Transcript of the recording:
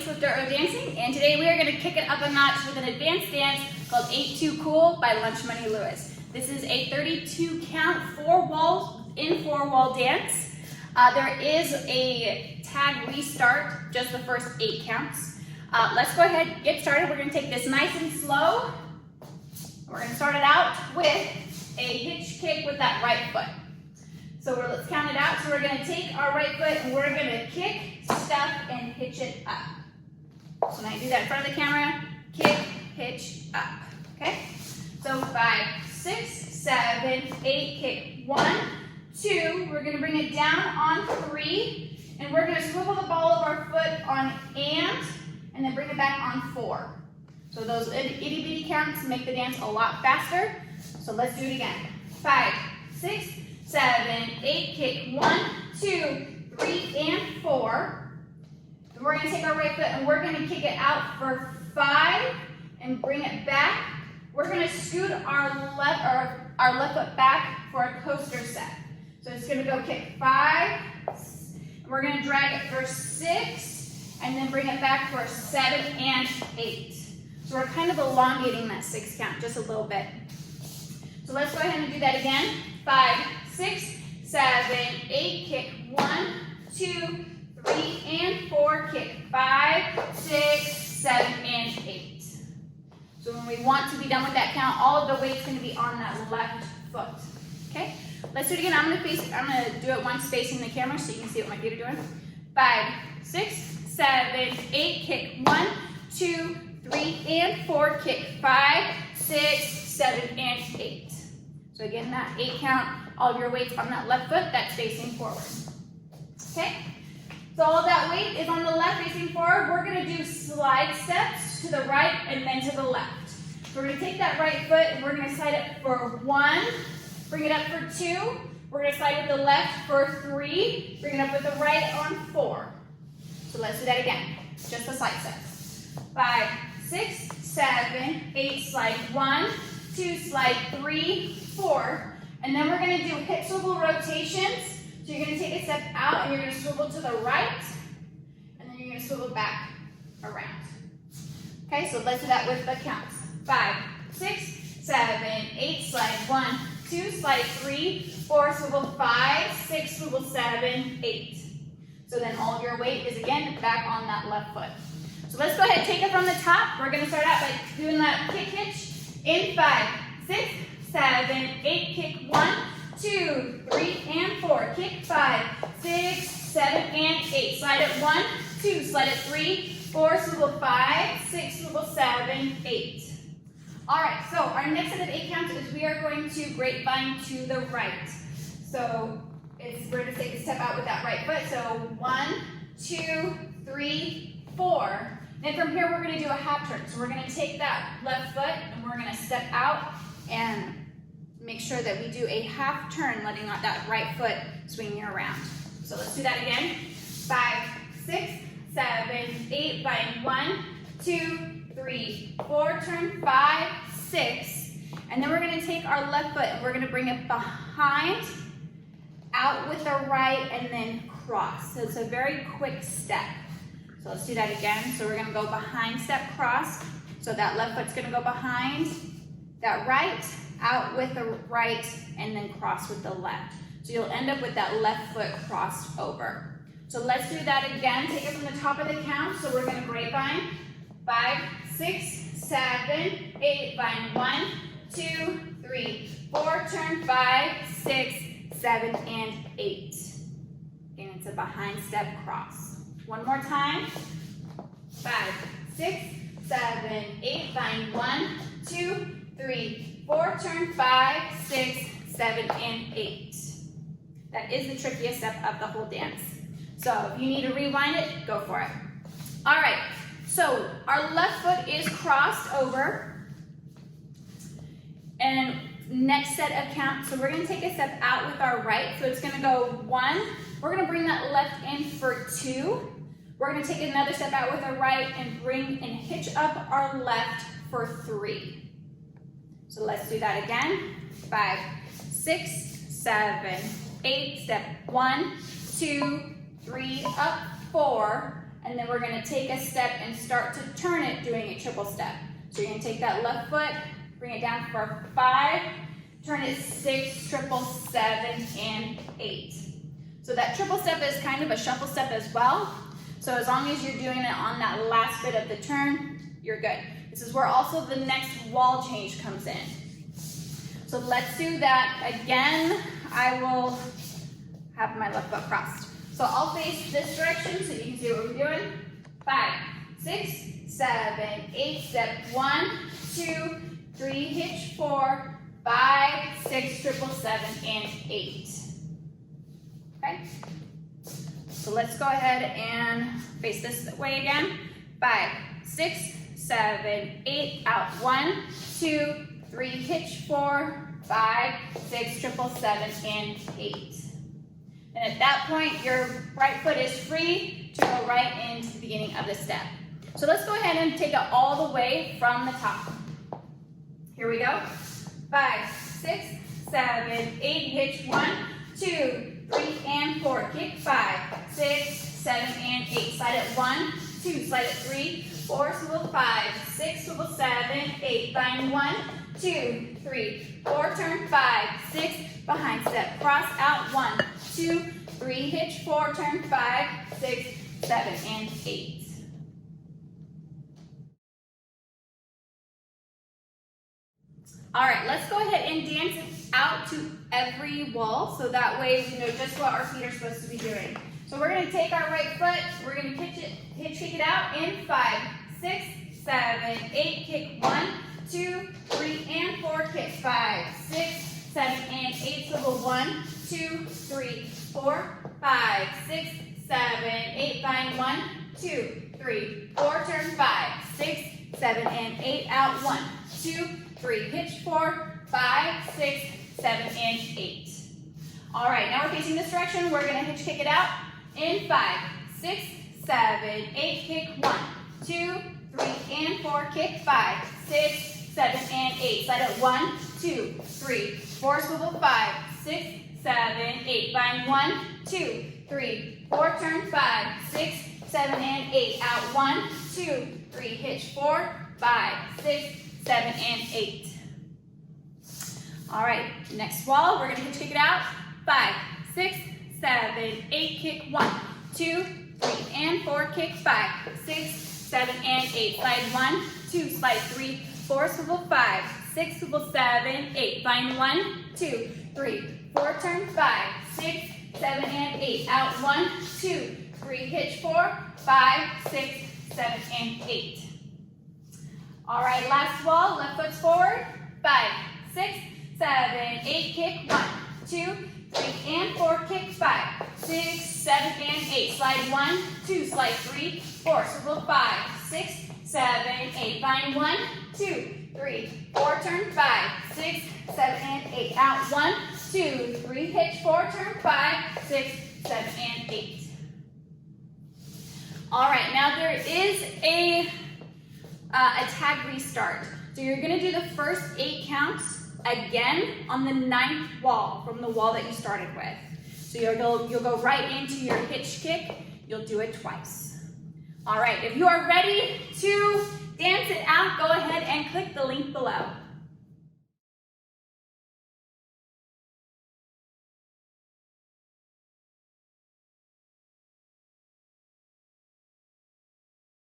Ladies with Dirt Road Dancing, and today we are going to kick it up a notch with an advanced dance called Ain't Too Cool by Lunch Money Lewis. This is a 32 count, four wall dance. There is a tag restart, just the first 8 counts. Let's go ahead and get started. We're going to take this nice and slow. We're going to start it out with a hitch kick with that right foot. So let's count it out. So we're going to take our right foot and we're going to kick, step, and hitch it up. So now you do that in front of the camera. Kick, hitch, up. Okay? So 5, 6, 7, 8, kick. 1, 2. We're going to bring it down on 3. And we're going to swivel the ball of our foot on and then bring it back on 4. So those itty bitty counts make the dance a lot faster. So let's do it again. 5, 6, 7, 8, kick. 1, 2, 3, and 4. And we're going to take our right foot and we're going to kick it out for 5 and bring it back. We're going to scoot our left foot back for a coaster set. So it's going to go kick 5. And we're going to drag it for 6 and then bring it back for 7 and 8. So we're kind of elongating that 6 count just a little bit. So let's go ahead and do that again. 5, 6, 7, 8, kick. 1, 2, 3, and 4, kick. 5, 6, 7, and 8. So when we want to be done with that count, all of the weight's going to be on that left foot. Okay? Let's do it again. I'm going to do it once facing the camera so you can see what my feet are doing. 5, 6, 7, 8, kick. 1, 2, 3, and 4, kick. 5, 6, 7, and 8. So again, that 8 count, all of your weight's on that left foot that's facing forward. Okay? So all of that weight is on the left facing forward. We're going to do slide steps to the right and then to the left. So we're going to take that right foot and we're going to slide it for 1, bring it up for 2. We're going to slide with the left for 3, bring it up with the right on 4. So let's do that again. Just the slide steps. 5, 6, 7, 8, slide 1, 2, slide 3, 4. And then we're going to do hip swivel rotations. So you're going to take a step out and you're going to swivel to the right. And then you're going to swivel back around. Okay, so let's do that with the counts. 5, 6, 7, 8, slide 1, 2, slide 3, 4, swivel 5, 6, swivel 7, 8. So then all of your weight is again back on that left foot. So let's go ahead and take it from the top. We're going to start out by doing that kick hitch in 5, 6, 7, 8, kick. 1, 2, 3, and 4. Kick 5, 6, 7, and 8. Slide it 1, 2, slide it 3, 4, swivel 5, 6, swivel 7, 8. All right, so our next set of 8 counts is we are going to grapevine to the right. So we're going to take a step out with that right foot. So 1, 2, 3, 4. Then from here, we're going to do a half turn. So we're going to take that left foot and we're going to step out and make sure that we do a half turn, letting out that right foot swinging around. So let's do that again. 5, 6, 7, 8, bind 1, 2, 3, 4, turn 5, 6. And then we're going to take our left foot and we're going to bring it behind, out with the right, and then cross. So it's a very quick step. So let's do that again. So we're going to go behind, step, cross. So that left foot's going to go behind, that right, out with the right, and then cross with the left. So you'll end up with that left foot crossed over. So let's do that again. Take it from the top of the count. So we're going to grapevine. 5, 6, 7, 8, bind 1, 2, 3, 4, turn 5, 6, 7, and 8. Again, it's a behind step cross. One more time. 5, 6, 7, 8, bind 1, 2, 3, 4, turn 5, 6, 7, and 8. That is the trickiest step of the whole dance. So if you need to rewind it, go for it. All right, so our left foot is crossed over. And next set of counts, so we're going to take a step out with our right. So it's going to go 1. We're going to bring that left in for 2. We're going to take another step out with our right and hitch up our left for 3. So let's do that again. 5, 6, 7, 8, step 1, 2, 3, up 4, and then we're gonna take a step and start to turn it doing a triple step. So you're gonna take that left foot, bring it down for 5, turn it 6, triple 7, and 8. So that triple step is kind of a shuffle step as well. So as long as you're doing it on that last bit of the turn, you're good. This is where also the next wall change comes in. So let's do that again. I will have my left foot crossed. So I'll face this direction so you can see what we're doing. 5, 6, 7, 8, step 1, 2, 3, hitch 4, 5, 6, triple 7, and 8. Okay? So let's go ahead and face this way again. 5, 6, 7, 8, out 1, 2, 3, hitch 4, 5, 6, triple 7, and 8. And at that point, your right foot is free to go right into the beginning of the step. So let's go ahead and take it all the way from the top. Here we go. 5, 6, 7, 8, hitch 1, 2, 3, and 4. Kick 5, 6, 7, and 8. Slide it 1, 2, slide it 3, 4, swivel 5, 6, swivel 7, 8. Bind 1, 2, 3, 4, turn 5, 6, behind step, cross out 1, 2, 3, hitch 4, turn 5, 6, 7, and 8. All right, let's go ahead and dance it out to every wall so that way we know just what our feet are supposed to be doing. So we're gonna take our right foot, we're gonna hitch kick it out in 5, 6, 7, 8, kick 1, 2, 3, and 4, kick 5, 6, 7, and 8, swivel 1, 2, 3, 4, 5, 6, 7, 8, bind 1, 2, 3, 4, turn 5, 6, 7, and 8, out 1, 2, 3, hitch 4, 5, 6, 7, and 8. All right, now we're facing this direction. We're gonna hitch kick it out in 5, 6, 7, 8, kick 1, 2, 3, and 4, kick 5, 6, 7, and 8. Slide it 1, 2, 3, 4, swivel 5, 6, 7, 8. Bind 1, 2, 3, 4, turn 5, 6, 7, and 8. Out 1, 2, 3, hitch 4, 5, 6, 7, and 8. All right, next wall, we're gonna hitch kick it out. 5, 6, 7, 8, kick 1, 2, 3, and 4, kick 5, 6, 7, and 8. Slide 1, 2, slide 3, 4, swivel 5, 6, swivel 7, 8. Bind 1, 2, 3, 4, turn 5, 6, 7, and 8. Out 1, 2, 3, hitch 4, 5, 6, 7, and 8. All right, last wall, left foot's forward. 5, 6, 7, 8, kick 1, 2, 3, and 4, kick 5, 6, 7, and 8. Slide 1, 2, slide 3, 4, swivel 5, 6, 7, 8. Bind 1, 2, 3, 4, turn 5, 6, 7, and 8. Out 1, 2, 3, hitch 4, turn 5, 6, 7, and 8. All right, now there is a tag restart. So you're gonna do the first 8 counts again on the 9th wall from the wall that you started with. So you'll go right into your hitch kick. You'll do it twice. All right, if you are ready to dance it out, go ahead and click the link below.